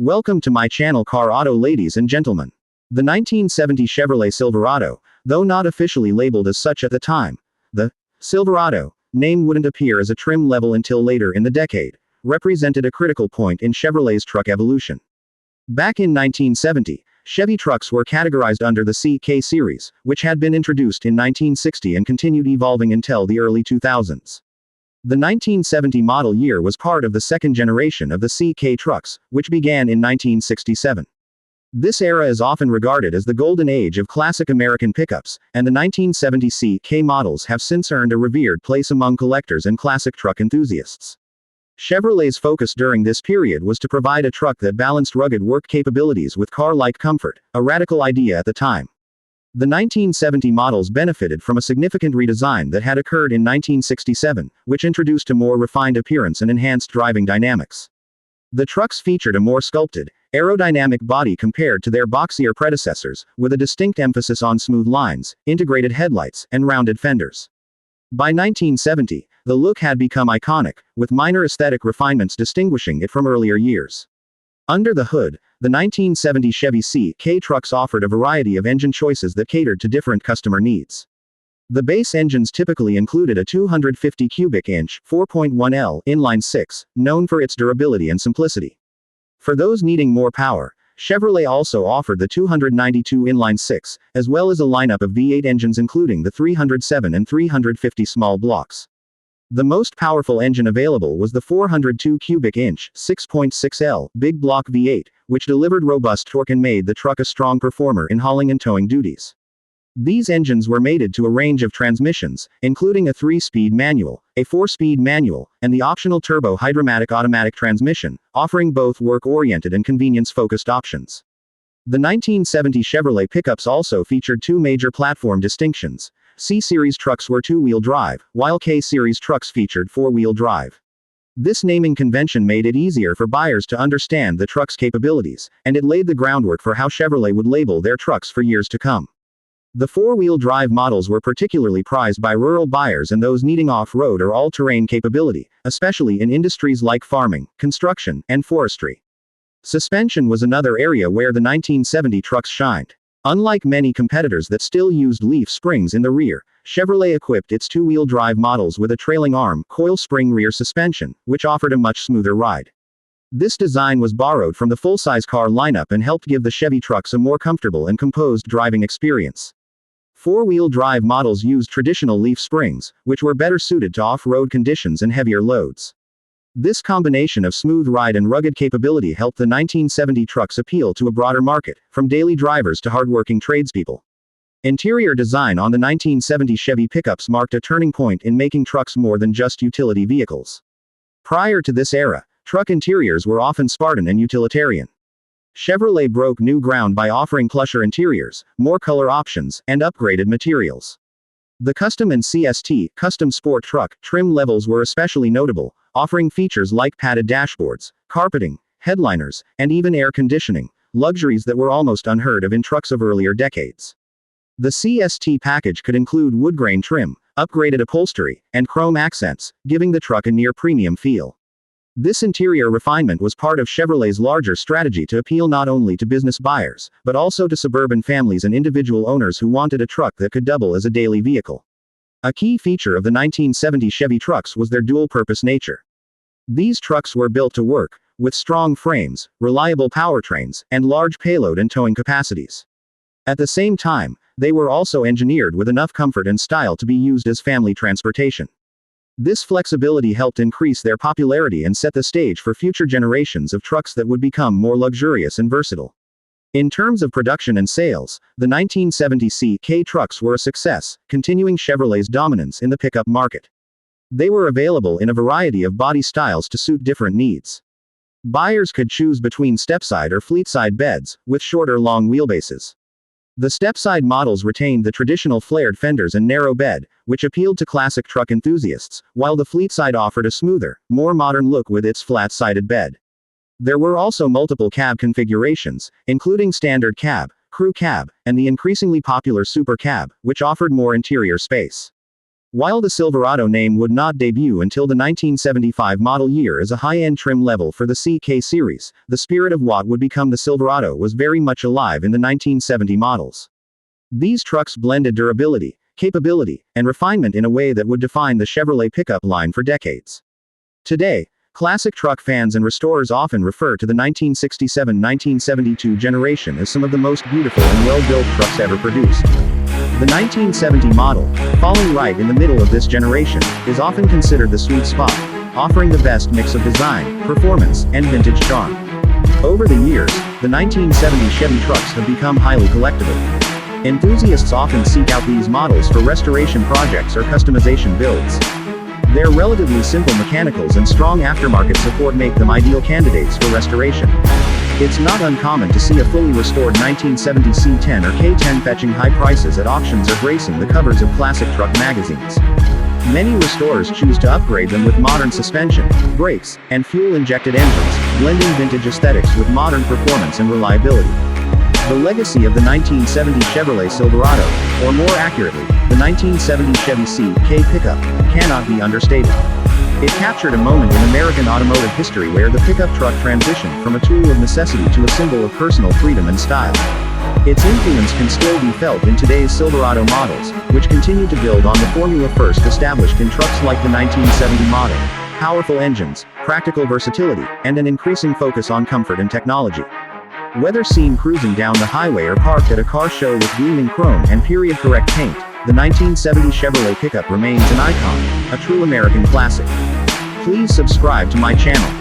Welcome to my channel Car Auto, ladies and gentlemen. The 1970 Chevrolet Silverado, though not officially labeled as such at the time, the Silverado name wouldn't appear as a trim level until later in the decade, represented a critical point in Chevrolet's truck evolution. Back in 1970, Chevy trucks were categorized under the CK series, which had been introduced in 1960 and continued evolving until the early 2000s. The 1970 model year was part of the second generation of the CK trucks, which began in 1967. This era is often regarded as the golden age of classic American pickups, and the 1970 CK models have since earned a revered place among collectors and classic truck enthusiasts. Chevrolet's focus during this period was to provide a truck that balanced rugged work capabilities with car-like comfort, a radical idea at the time. The 1970 models benefited from a significant redesign that had occurred in 1967, which introduced a more refined appearance and enhanced driving dynamics. The trucks featured a more sculpted, aerodynamic body compared to their boxier predecessors, with a distinct emphasis on smooth lines, integrated headlights, and rounded fenders. By 1970, the look had become iconic, with minor aesthetic refinements distinguishing it from earlier years. Under the hood, the 1970 Chevy CK trucks offered a variety of engine choices that catered to different customer needs. The base engines typically included a 250 cubic inch, 4.1L inline-six, known for its durability and simplicity. For those needing more power, Chevrolet also offered the 292 inline-six, as well as a lineup of V8 engines including the 307 and 350 small blocks. The most powerful engine available was the 402 cubic inch, 6.6L, big block V8, which delivered robust torque and made the truck a strong performer in hauling and towing duties. These engines were mated to a range of transmissions, including a 3-speed manual, a 4-speed manual, and the optional turbo hydromatic automatic transmission, offering both work-oriented and convenience-focused options. The 1970 Chevrolet pickups also featured two major platform distinctions. C-Series trucks were two-wheel drive, while K-Series trucks featured four-wheel drive. This naming convention made it easier for buyers to understand the truck's capabilities, and it laid the groundwork for how Chevrolet would label their trucks for years to come. The four-wheel drive models were particularly prized by rural buyers and those needing off-road or all-terrain capability, especially in industries like farming, construction, and forestry. Suspension was another area where the 1970 trucks shined. Unlike many competitors that still used leaf springs in the rear, Chevrolet equipped its two-wheel drive models with a trailing arm, coil spring rear suspension, which offered a much smoother ride. This design was borrowed from the full-size car lineup and helped give the Chevy trucks a more comfortable and composed driving experience. Four-wheel drive models used traditional leaf springs, which were better suited to off-road conditions and heavier loads. This combination of smooth ride and rugged capability helped the 1970 trucks appeal to a broader market, from daily drivers to hardworking tradespeople. Interior design on the 1970 Chevy pickups marked a turning point in making trucks more than just utility vehicles. Prior to this era, truck interiors were often Spartan and utilitarian. Chevrolet broke new ground by offering plusher interiors, more color options, and upgraded materials. The Custom and CST, Custom Sport truck, trim levels were especially notable, offering features like padded dashboards, carpeting, headliners, and even air conditioning, luxuries that were almost unheard of in trucks of earlier decades. The CST package could include wood grain trim, upgraded upholstery, and chrome accents, giving the truck a near-premium feel. This interior refinement was part of Chevrolet's larger strategy to appeal not only to business buyers, but also to suburban families and individual owners who wanted a truck that could double as a daily vehicle. A key feature of the 1970 Chevy trucks was their dual-purpose nature. These trucks were built to work, with strong frames, reliable powertrains, and large payload and towing capacities. At the same time, they were also engineered with enough comfort and style to be used as family transportation. This flexibility helped increase their popularity and set the stage for future generations of trucks that would become more luxurious and versatile. In terms of production and sales, the 1970 CK trucks were a success, continuing Chevrolet's dominance in the pickup market. They were available in a variety of body styles to suit different needs. Buyers could choose between stepside or fleetside beds, with short or long wheelbases. The stepside models retained the traditional flared fenders and narrow bed, which appealed to classic truck enthusiasts, while the fleetside offered a smoother, more modern look with its flat-sided bed. There were also multiple cab configurations, including standard cab, crew cab, and the increasingly popular super cab, which offered more interior space. While the Silverado name would not debut until the 1975 model year as a high-end trim level for the CK series, the spirit of what would become the Silverado was very much alive in the 1970 models. These trucks blended durability, capability, and refinement in a way that would define the Chevrolet pickup line for decades. Today, classic truck fans and restorers often refer to the 1967-1972 generation as some of the most beautiful and well-built trucks ever produced. The 1970 model, falling right in the middle of this generation, is often considered the sweet spot, offering the best mix of design, performance, and vintage charm. Over the years, the 1970 Chevy trucks have become highly collectible. Enthusiasts often seek out these models for restoration projects or customization builds. Their relatively simple mechanicals and strong aftermarket support make them ideal candidates for restoration. It's not uncommon to see a fully restored 1970 C10 or K10 fetching high prices at auctions or gracing the covers of classic truck magazines. Many restorers choose to upgrade them with modern suspension, brakes, and fuel-injected engines, blending vintage aesthetics with modern performance and reliability. The legacy of the 1970 Chevrolet Silverado, or more accurately, the 1970 Chevy CK pickup, cannot be understated. It captured a moment in American automotive history where the pickup truck transitioned from a tool of necessity to a symbol of personal freedom and style. Its influence can still be felt in today's Silverado models, which continue to build on the formula first established in trucks like the 1970 model: powerful engines, practical versatility, and an increasing focus on comfort and technology. Whether seen cruising down the highway or parked at a car show with gleaming chrome and period-correct paint, the 1970 Chevrolet pickup remains an icon, a true American classic. Please subscribe to my channel.